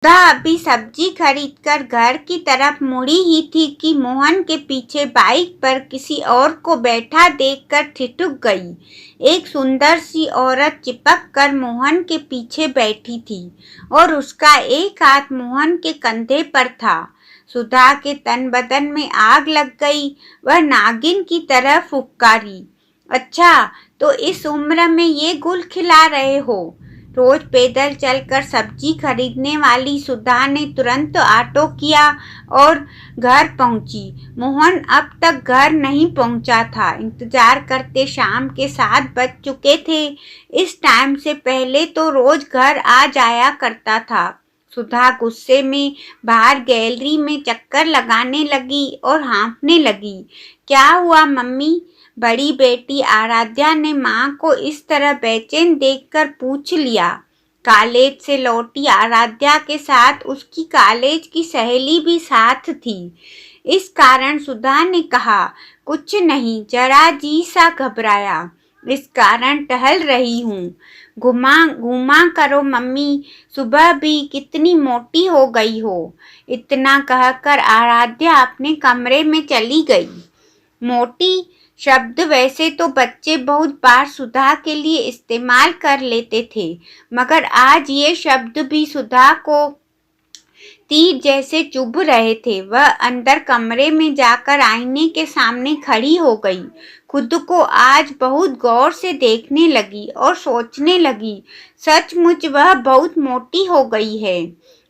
सुधा अभी सब्जी खरीदकर घर की तरफ मुड़ी ही थी कि मोहन के पीछे बाइक पर किसी और को बैठा देखकर ठिठुक गई। एक सुंदर सी औरत चिपक कर मोहन के पीछे बैठी थी और उसका एक हाथ मोहन के कंधे पर था। सुधा के तन बदन में आग लग गई। वह नागिन की तरह फुफकारी, अच्छा, तो इस उम्र में ये गुल खिला रहे हो? रोज पैदल चलकर सब्जी खरीदने वाली सुधा ने तुरंत ऑटो किया और घर पहुंची। मोहन अब तक घर नहीं पहुंचा था। इंतजार करते शाम के 7 बज चुके थे। इस टाइम से पहले तो रोज घर आ जाया करता था। सुधा गुस्से में बाहर गैलरी में चक्कर लगाने लगी और हाँफने लगी। क्या हुआ मम्मी? बड़ी बेटी आराध्या ने माँ को इस तरह बेचैन देखकर पूछ लिया। कॉलेज से लौटी आराध्या के साथ उसकी कॉलेज की सहेली भी साथ थी। इस कारण सुधा ने कहा, कुछ नहीं, जरा जी सा घबराया, इस कारण टहल रही हूँ। घुमा घुमा करो मम्मी, सुबह भी कितनी मोटी हो गई हो। इतना कहकर आराध्या अपने कमरे में चली गई। मोटी शब्द वैसे तो बच्चे बहुत बार सुधा के लिए इस्तेमाल कर लेते थे, मगर आज ये शब्द भी सुधा को तीर जैसे चुभ रहे थे। वह अंदर कमरे में जाकर आईने के सामने खड़ी हो गई। खुद को आज बहुत गौर से देखने लगी और सोचने लगी, सचमुच वह बहुत मोटी हो गई है।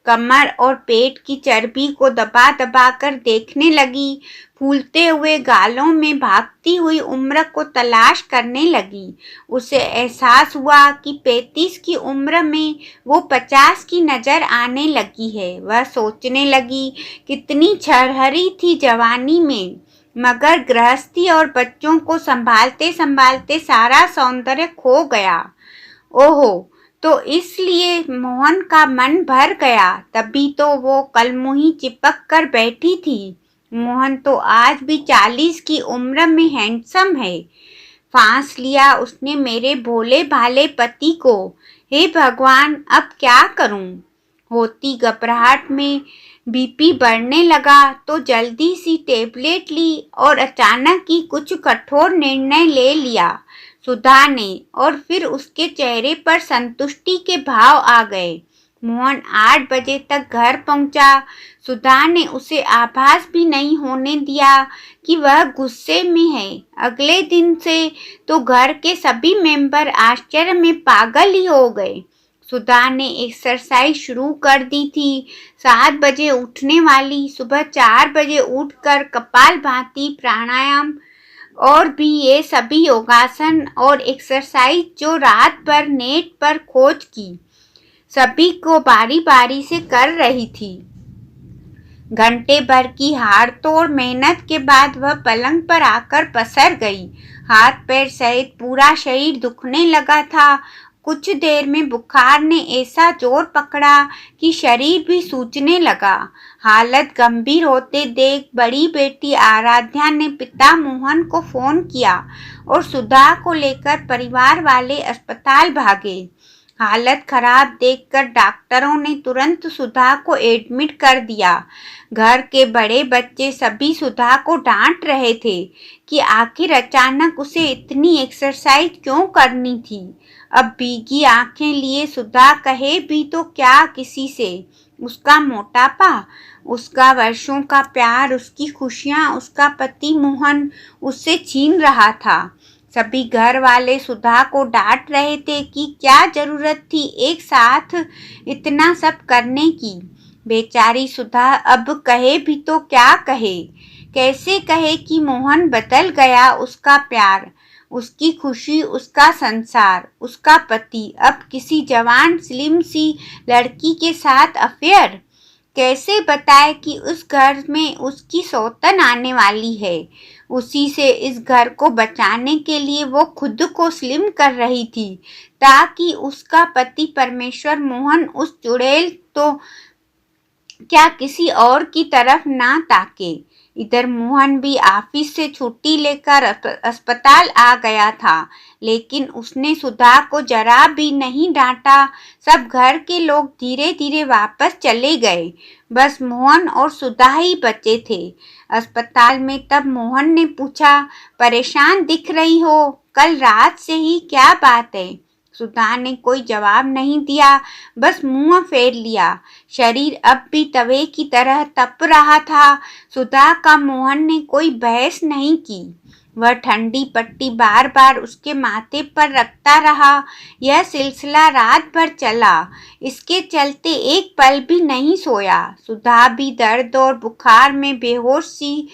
कमर और पेट की चर्बी को दबा दबा कर देखने लगी। फूलते हुए गालों में भागती हुई उम्र को तलाश करने लगी। उसे एहसास हुआ कि 35 की उम्र में वो 50 की नजर आने लगी है। वह सोचने लगी, कितनी छरहरी थी जवानी में, मगर गृहस्थी और बच्चों को संभालते संभालते सारा सौंदर्य खो गया। ओहो, तो इसलिए मोहन का मन भर गया, तभी तो वो कलमुही चिपक कर बैठी थी। मोहन तो आज भी 40 की उम्र में हैंडसम है। फांस लिया उसने मेरे भोले भाले पति को। हे भगवान, अब क्या करूं? होती घबराहट में बीपी बढ़ने लगा तो जल्दी सी टेबलेट ली और अचानक ही कुछ कठोर निर्णय ले लिया सुधा ने, और फिर उसके चेहरे पर संतुष्टि के भाव आ गए। मोहन 8 बजे तक घर पहुंचा। सुधा ने उसे आभास भी नहीं होने दिया कि वह गुस्से में है। अगले दिन से तो घर के सभी मेंबर आश्चर्य में पागल ही हो गए। सुधा ने एक्सरसाइज शुरू कर दी थी। 7 बजे उठने वाली सुबह 4 बजे उठकर कपालभाति, प्राणायाम और भी ये सभी योगासन और एक्सरसाइज जो रात भर नेट पर खोज की, सभी को बारी बारी से कर रही थी। घंटे भर की हाड़ तोड़ मेहनत के बाद वह पलंग पर आकर पसर गई। हाथ पैर सहित पूरा शरीर दुखने लगा था। कुछ देर में बुखार ने ऐसा जोर पकड़ा कि शरीर भी सूजने लगा। हालत गंभीर होते देख बड़ी बेटी आराध्या ने पिता मोहन को फोन किया और सुधा को लेकर परिवार वाले अस्पताल भागे। हालत खराब देखकर डॉक्टरों ने तुरंत सुधा को एडमिट कर दिया। घर के बड़े बच्चे सभी सुधा को डांट रहे थे कि आखिर अचानक उसे इतनी एक्सरसाइज क्यों करनी थी। अब भीगी आंखें लिए सुधा कहे भी तो क्या किसी से? उसका मोटापा, उसका वर्षों का प्यार, उसकी खुशियां, उसका पति मोहन उससे छीन रहा था। सभी घर वाले सुधा को डांट रहे थे कि क्या जरूरत थी एक साथ इतना सब करने की। बेचारी सुधा अब कहे भी तो क्या कहे, कैसे कहे कि मोहन बदल गया, उसका प्यार, उसकी खुशी, उसका संसार, उसका पति अब किसी जवान स्लिम सी लड़की के साथ अफेयर। कैसे बताए कि उस घर में उसकी सौतन आने वाली है। उसी से इस घर को बचाने के लिए वो खुद को स्लिम कर रही थी ताकि उसका पति परमेश्वर मोहन उस चुड़ैल तो क्या किसी और की तरफ ना ताके। इधर मोहन भी ऑफिस से छुट्टी लेकर अस्पताल आ गया था, लेकिन उसने सुधा को जरा भी नहीं डांटा। सब घर के लोग धीरे धीरे वापस चले गए, बस मोहन और सुधा ही बचे थे। अस्पताल में तब मोहन ने पूछा, परेशान दिख रही हो, कल रात से ही क्या बात है? सुधा ने कोई जवाब नहीं दिया, बस मुंह फेर लिया। शरीर अब भी तवे की तरह तप रहा था। सुधा का मोहन ने कोई बहस नहीं की। वह ठंडी पट्टी बार बार उसके माथे पर रखता रहा। यह सिलसिला रात भर चला। इसके चलते एक पल भी नहीं सोया। सुधा भी दर्द और बुखार में बेहोश सी।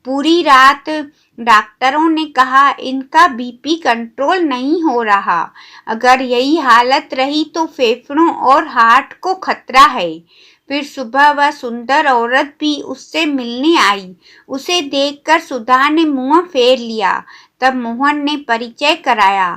पूरी रात डॉक्टरों ने कहा इनका बीपी कंट्रोल नहीं हो रहा। अगर यही हालत रही तो फेफड़ों और हार्ट को खतरा है। फिर सुबह वह सुंदर औरत भी उससे मिलने आई। उसे देखकर सुधा ने मुंह फेर लिया। तब मोहन ने परिचय कराया।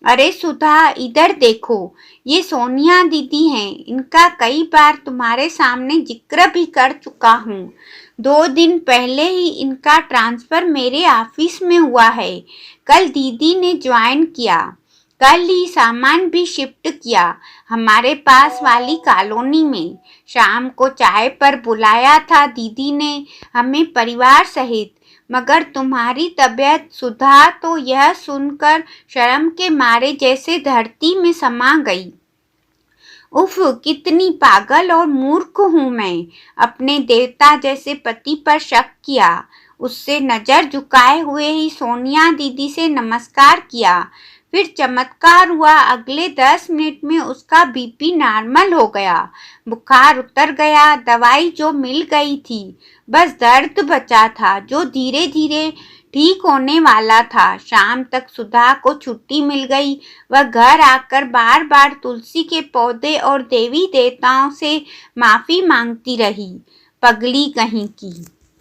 अरे सुधा, इधर देखो, ये सोनिया दीदी हैं। इनका कई बार तुम्हारे सामने जिक्र भी कर चुका हूँ। 2 दिन पहले ही इनका ट्रांसफर मेरे ऑफिस में हुआ है। कल दीदी ने ज्वाइन किया। कल ही सामान भी शिफ्ट किया हमारे पास वाली कॉलोनी में। शाम को चाय पर बुलाया था दीदी ने हमें परिवार सहित। मगर तुम्हारी तबीयत सुधा तो यह सुनकर शर्म के मारे जैसे धरती में समा गई। उफ, कितनी पागल और मूर्ख हूँ मैं। अपने देवता जैसे पति पर शक किया। उससे नजर झुकाए हुए ही सोनिया दीदी से नमस्कार किया। फिर चमत्कार हुआ, अगले 10 मिनट में उसका बीपी नॉर्मल हो गया। बुखार उतर गया। दवाई जो मिल गई थी, बस दर्द बचा था जो धीरे धीरे ठीक होने वाला था। शाम तक सुधा को छुट्टी मिल गई। वह घर आकर बार बार तुलसी के पौधे और देवी देवताओं से माफी मांगती रही। पगली कहीं की।